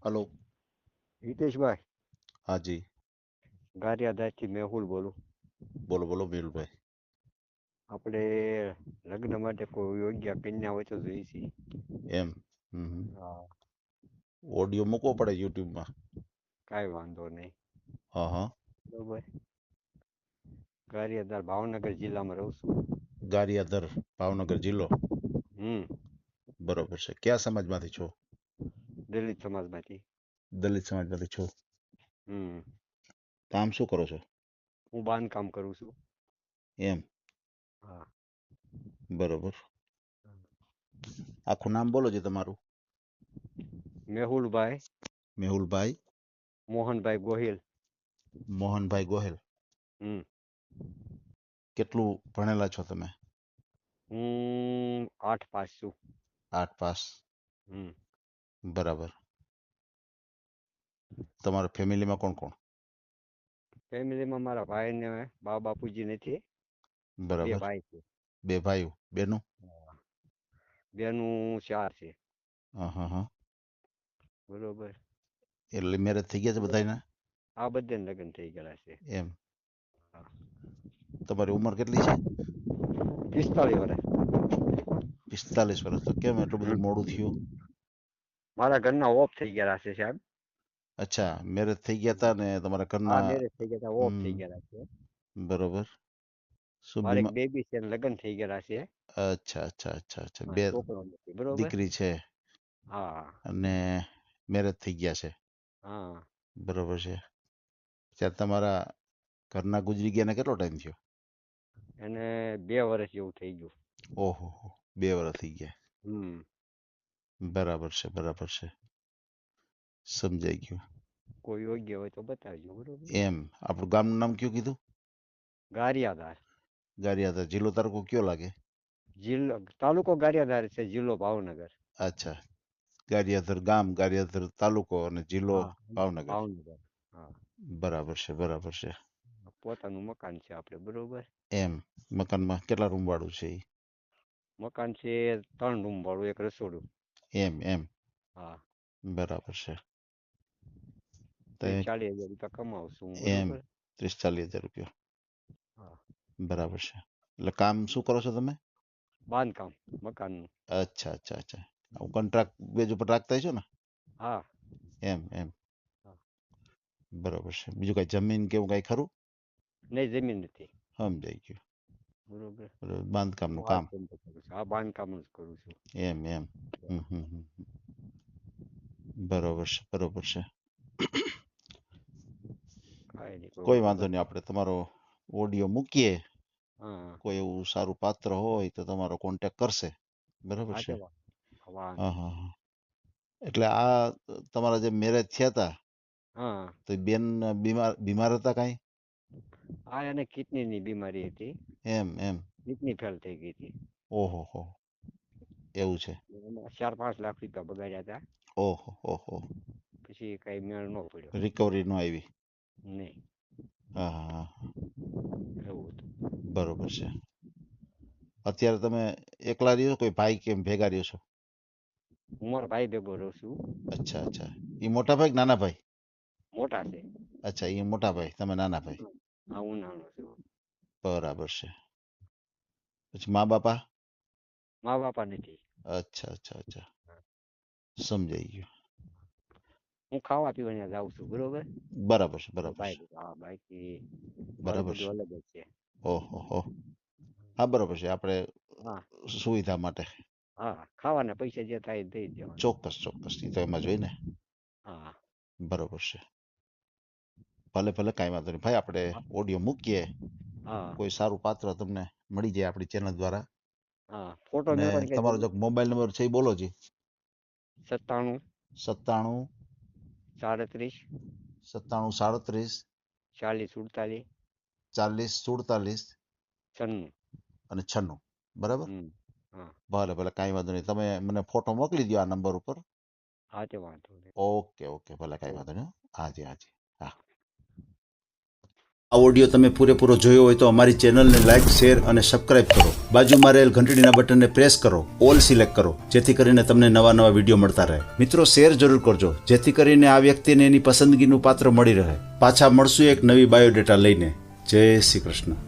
Hello. Hiteshbhai, હા જી. ગારિયાધારથી મેહુલ બોલું. બોલો બોલો મેહુલભાઈ. આપણે લગ્ન માટે કોઈ યોગ્ય કન્યા હોય તો જોઈ છીએ. એમ. હમ. હા, ઓડિયો મૂકવો પડે યુટ્યુબમાં. કાંઈ વાંધો નહીં. હા હા. બરોબર. ગારિયાધાર ભાવનગર જિલ્લામાં રહું છું. ગારિયાધર, ભાવનગર જિલ્લો. હમ. બરોબર છે. કયા સમાજમાંથી છો? દલિત સમાજમાંથી. દલિત સમાજમાંથી છો. હમ. કામ શું કરો છો? હું બાંધકામ કરું છું. એમ. હા. બરોબર. આખું નામ બોલો છે તમારું. મેહુલભાઈ મેહુલભાઈ મોહનભાઈ ગોહિલ. મોહનભાઈ ગોહેલ. હમ. કેટલું ભણેલા છો તમે? હું 8 પાસ છું. 8 પાસ. હમ. બરાબર. તમારા ફેમિલીમાં કોણ કોણ? ફેમિલીમાં મારા ભાઈ ને બા બાપુજી નથી. 2 બરાબર. ભાઈ છે. 2 ભાઈઓ, બેનો? હા. બેનું 4 છે. હા હા હા. બરોબર. એટલે મેરેજ થઈ ગયા છે બધાયના? આ બધાને લગ્ન થઈ ગયેલા છે. એમ. હા. તમારી ઉંમર કેટલી છે? 45 વર્ષ. 45 વર્ષ. તો કેમ એટલું બધું મોડું હમ. થયું? મારા ઘરના ઓફ થઈ ગયેલા છે સાહેબ. અચ્છા, મેરેજ થઈ ગયા તા ને તમારા આ ઘરના? મેરેજ થઈ ગયા ઓફ થઈ હમ. ગયેલા છે. બરોબર. શું મારે એક બીમા? બેબી છે લગ્ન થઈ ગયેલા છે. અચ્છા અચ્છા અચ્છા અચ્છા. હા, બે છોકરો નથી. બરોબર. દીકરી છે હા. અને મેરેજ થઈ ગયા છે. હા. બરોબર છે. ત્યાં તમારા ઘરના ગુજરી ગયાને કેટલો ટાઈમ થયો? એને 2 વર્ષ જેવું થઈ ગયું. ઓહો હો, 2 વર્ષ થઈ ગયા. હમ. બરાબર છે બરાબર છે. સમજાઈ ગયું. કોઈ યોગ્ય હોય તો બતાવજો. બરોબર. એમ. આપણું ગામનું નામ કયું કીધું? ગારિયાધાર. ગારિયાધાર. જિલ્લો તાલુકો કયો લાગે? જિલ્લો તાલુકો ગારિયાધાર છે, જિલ્લો ભાવનગર. અચ્છા. ગારિયાધાર ગામ, ગારિયાધાર તાલુકો અને જિલ્લો હા, ભાવનગર. ભાવનગર. હા. બરાબર છે બરાબર છે. પોતાનું મકાન છે આપણે. બરોબર. એમ. મકાનમાં કેટલા રૂમ વાળું છે ઈ? મકાન છે 3 રૂમ વાળું, એક રસોડું. એમ એમ. હા. બરાબર છે. તો 30-40 હજાર રૂપિયા કમાવું છું હું. એમ. બરોબર. 30-40 હજાર રૂપિયા. હા. બરાબર છે. એટલે કામ શું કરો છો તમે? બાંધકામ મકાનનું. અચ્છા અચ્છા અચ્છા. કોન્ટ્રાક્ટ બેઝ ઉપર રાખતા હશો ને? હા. એમ એમ. હા. બરાબર છે. બીજું કઈ જમીન કે એવું કઈ ખરું? નહીં, જમીન નથી. સમજાઈ ગયું. બરોબર. બરાબર. બાંધકામનું હું આ કામ. જ ધંધો કરું છું. આ બાંધકામ જ કરું છું. એમ એમ. હમ હમ હમ. બરોબર છે બરોબર છે. કાંઈ નહીં, કોઈ કોઈ હોય તો વાંધો નહીં. આપણે તમારો ઓડિયો મૂકીએ. હા. કોઈ એવું સારું પાત્ર હોય તો તમારો કોન્ટેક કરશે. બરાબર હા, છે. તે હા વાંધો હા નહીં. હા. એટલે આ તમારા જે મેરેજ થયા હતા હા. તો ઈ બેન બીમાર બીમાર હતા કાંઈ? આ એને કિડનીની બીમારી હતી. એમ એમ. કિડની ફેલ થઈ ગઈ હતી. ઓહો હો. એવું છે. એમાં 4-5 લાખ રૂપિયા બગાડ્યા હતા. ઓહો ઓહો. પછી કઈ મેળ ન પડ્યો. રિકવરી નો આવી? નહીં. હા હા હા. એવું હતું. બરોબર છે. અત્યારે તમે એકલા રહ્યો છો? કોઈ ભાઈ કેમ ભેગા રહ્યો છો? હું મારા ભાઈ ભેગો રહું છું. અચ્છા અચ્છા. ઈ મોટા ભાઈ કે નાના ભાઈ? મોટા છે. અચ્છા, ઈ મોટા ભાઈ, તમે નાના ભાઈ. હા, હું નાનો છું. બરાબર છે. પછી મા બાપા? મા બાપા નથી. અચ્છા અચ્છા અચ્છા. સમજાઈ ગયું. હું ખાવા પીવા ત્યાં જાઉં છું. બરોબર. બરાબર છે બરાબર છે. હા, બાકી મારું બરાબર છે. બધું અલગ જ છે. ઓહો હો. હા બરાબર છે. આપણે હા. સુવિધા માટે. હા, ખાવાના પૈસા જે થાય એ દઈ દેવાના. ચોક્કસ ચોક્કસ. ઈ તો એમાં જ હોય ને. હા. બરોબર છે. ભલે ભલે, કાંઈ વાંધો નહીં ભાઈ. આપણે ઓડિયો મૂકીએ. હા. કોઈ સારું પાત્ર તમને મળી જાય આપણી ચેનલ દ્વારા. હા, ફોટો અને મેળવાની કઈ તમારો જરૂર જો મોબાઈલ નંબર છે એ બોલો જી. 97 97 37 97 37 40 48 40 47 96. અને 96. બરાબર. હા. ભલે ભલે, કાંઈ વાંધો નહીં. તમે મને ફોટો મોકલી દો આ નંબર ઉપર. હા, તે વાંધો નહીં. Okay okay. ભલે, કાંઈ વાંધો નહીં. હાજી હાજી. હા. આ ઓડિયો તમે પૂરેપૂરો જોયો હોય તો અમારી ચેનલને લાઇક, શેર અને સબસ્ક્રાઇબ કરો. બાજુમાં રહેલ ઘંટડીના બટનને પ્રેસ કરો, ઓલ સિલેક્ટ કરો, જેથી કરીને તમને નવા વિડીયો મળતા રહે. મિત્રો, શેર જરૂર કરજો, જેથી કરીને આ વ્યક્તિને એની પસંદગીનું પાત્ર મળી રહે. પાછા મળશું એક નવી બાયોડેટા લઈને. જય શ્રી કૃષ્ણ.